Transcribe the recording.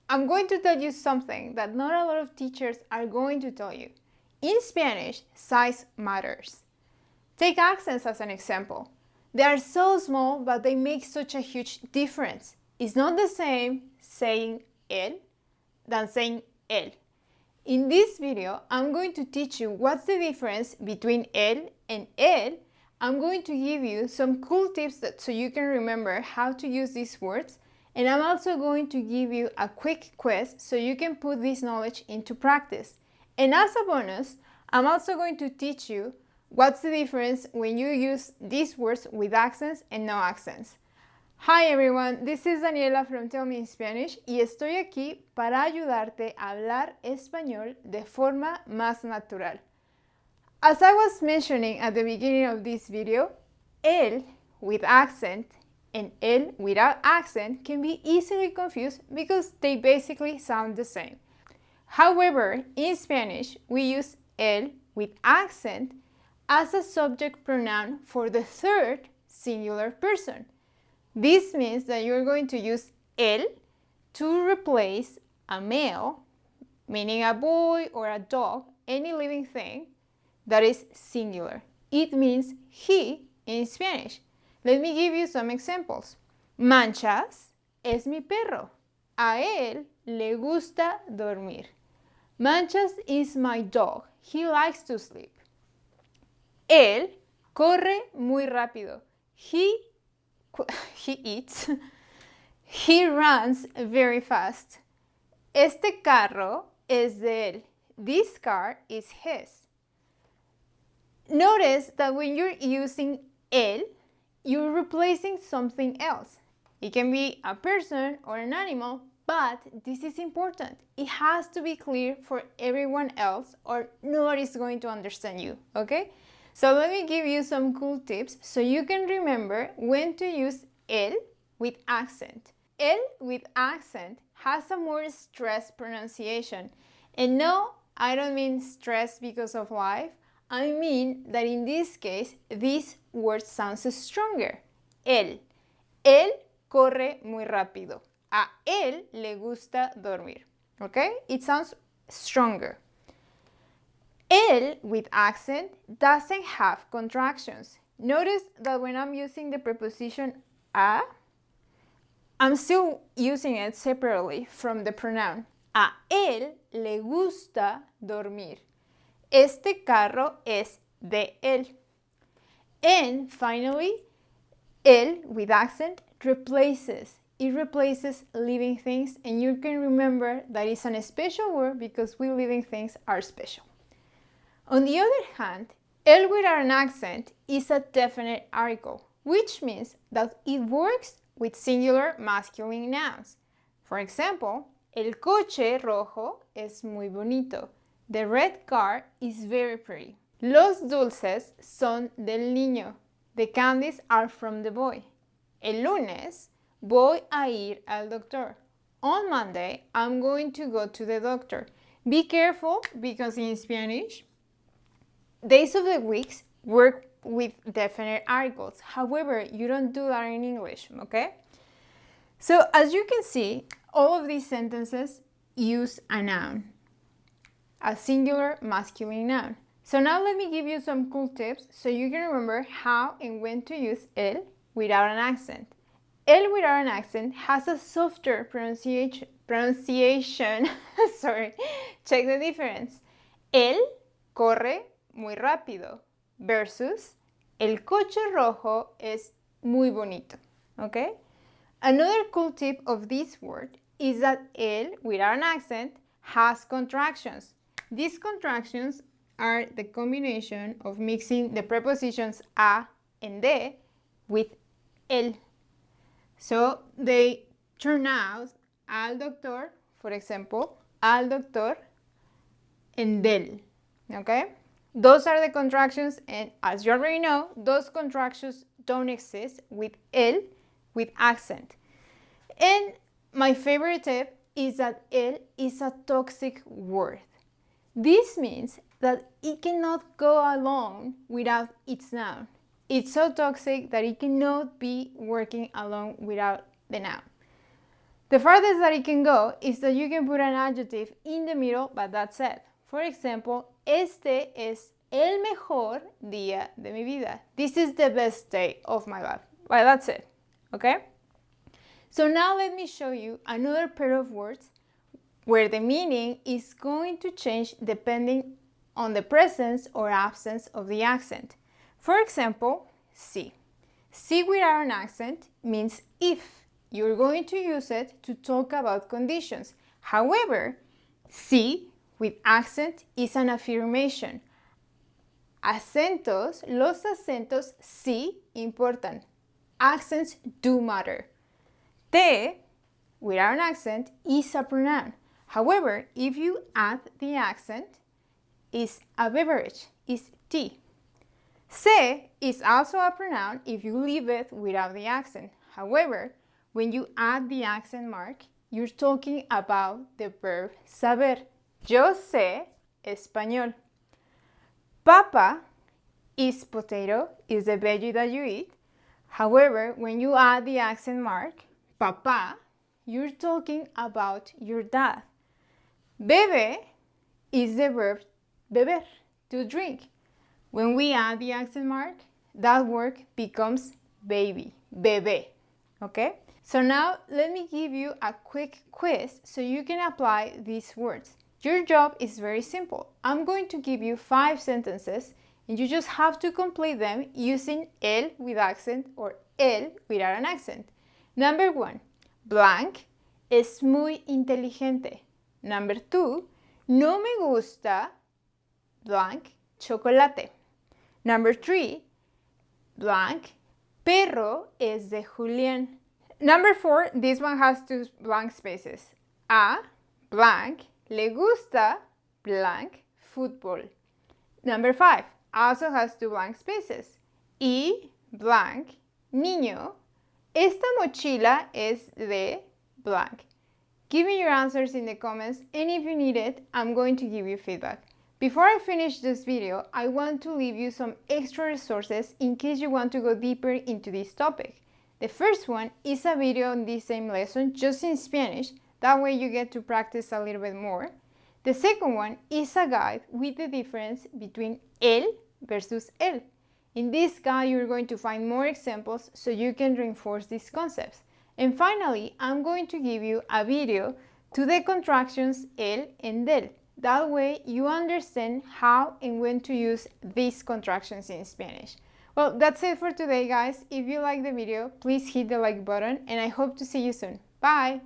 I'm going to tell you something that not a lot of teachers are going to tell you. In Spanish, size matters. Take accents as an example. They are so small, but they make such a huge difference. It's not the same saying él than saying él. In this video, I'm going to teach you what's the difference between él and él. I'm going to give you some cool tips so you can remember how to use these words. And I'm also going to give you a quick quiz so you can put this knowledge into practice. And as a bonus, I'm also going to teach you what's the difference when you use these words with accents and no accents. Hi everyone, this is Daniela from Tell Me in Spanish y estoy aquí para ayudarte a hablar español de forma más natural. As I was mentioning at the beginning of this video, él with accent and él without accent can be easily confused because they basically sound the same. However, in Spanish, we use él with accent as a subject pronoun for the third singular person. This means that you're going to use él to replace a male, meaning a boy or a dog, any living thing that is singular. It means he in Spanish. Let me give you some examples. Manchas es mi perro. A él le gusta dormir. Manchas is my dog. He likes to sleep. Él corre muy rápido. He eats. He runs very fast. Este carro es de él. This car is his. Notice that when you're using él, you're replacing something else. It can be a person or an animal, but this is important. It has to be clear for everyone else or nobody's going to understand you, okay? So let me give you some cool tips so you can remember when to use él with accent. Él with accent has a more stressed pronunciation. And no, I don't mean stress because of life. I mean that in this case, this word sounds stronger. Él. Él corre muy rápido. A él le gusta dormir. Okay? It sounds stronger. Él with accent doesn't have contractions. Notice that when I'm using the preposition a, I'm still using it separately from the pronoun. A él le gusta dormir. Este carro es de él. And finally, él with accent replaces. It replaces living things, and you can remember that it's a special word because we living things are special. On the other hand, él without an accent is a definite article, which means that it works with singular masculine nouns. For example, el coche rojo es muy bonito. The red car is very pretty. Los dulces son del niño. The candies are from the boy. El lunes voy a ir al doctor. On Monday, I'm going to go to the doctor. Be careful because in Spanish, days of the weeks work with definite articles. However, you don't do that in English, okay? So as you can see, all of these sentences use a noun, a singular masculine noun. So now let me give you some cool tips so you can remember how and when to use él without an accent. Él without an accent has a softer pronunciation. Sorry, check the difference. Él corre muy rápido versus el coche rojo es muy bonito, okay? Another cool tip of this word is that él without an accent has contractions. These contractions are the combination of mixing the prepositions a and de with él. So they turn out al doctor, for example, al doctor and del, okay? Those are the contractions, and as you already know, those contractions don't exist with él with accent. And my favorite tip is that él is a toxic word. This means that it cannot go along without its noun. It's so toxic that it cannot be working along without the noun. The farthest that it can go is that you can put an adjective in the middle, but that's it. For example, este es el mejor día de mi vida. This is the best day of my life. Well, that's it, okay? So now let me show you another pair of words where the meaning is going to change depending on the presence or absence of the accent. For example, si. Si without an accent means if. You're going to use it to talk about conditions. However, si with accent is an affirmation. Acentos, los acentos sí importan. Accents do matter. Te, without an accent, is a pronoun. However, if you add the accent, is a beverage, is tea. Se is also a pronoun if you leave it without the accent. However, when you add the accent mark, you're talking about the verb saber. Yo sé español. Papa is potato, is the veggie that you eat. However, when you add the accent mark, papa, you're talking about your dad. Bebe is the verb beber, to drink. When we add the accent mark, that word becomes baby, bebé, okay? So now let me give you a quick quiz so you can apply these words. Your job is very simple. I'm going to give you 5 sentences and you just have to complete them using el with accent or el without an accent. Number 1, blank es muy inteligente. Number 2, no me gusta blank chocolate. Number 3, blank perro es de Julián. Number 4, this one has 2 blank spaces. A blank le gusta blank fútbol. Number 5 also has 2 blank spaces. Y blank niño, esta mochila es de blank. Give me your answers in the comments, and if you need it, I'm going to give you feedback. Before I finish this video, I want to leave you some extra resources in case you want to go deeper into this topic. The first one is a video on this same lesson, just in Spanish. That way you get to practice a little bit more. The second one is a guide with the difference between el versus el. In this guide, you're going to find more examples so you can reinforce these concepts. And finally, I'm going to give you a video to the contractions el and del. That way you understand how and when to use these contractions in Spanish. Well, that's it for today, guys. If you like the video, please hit the like button and I hope to see you soon. Bye!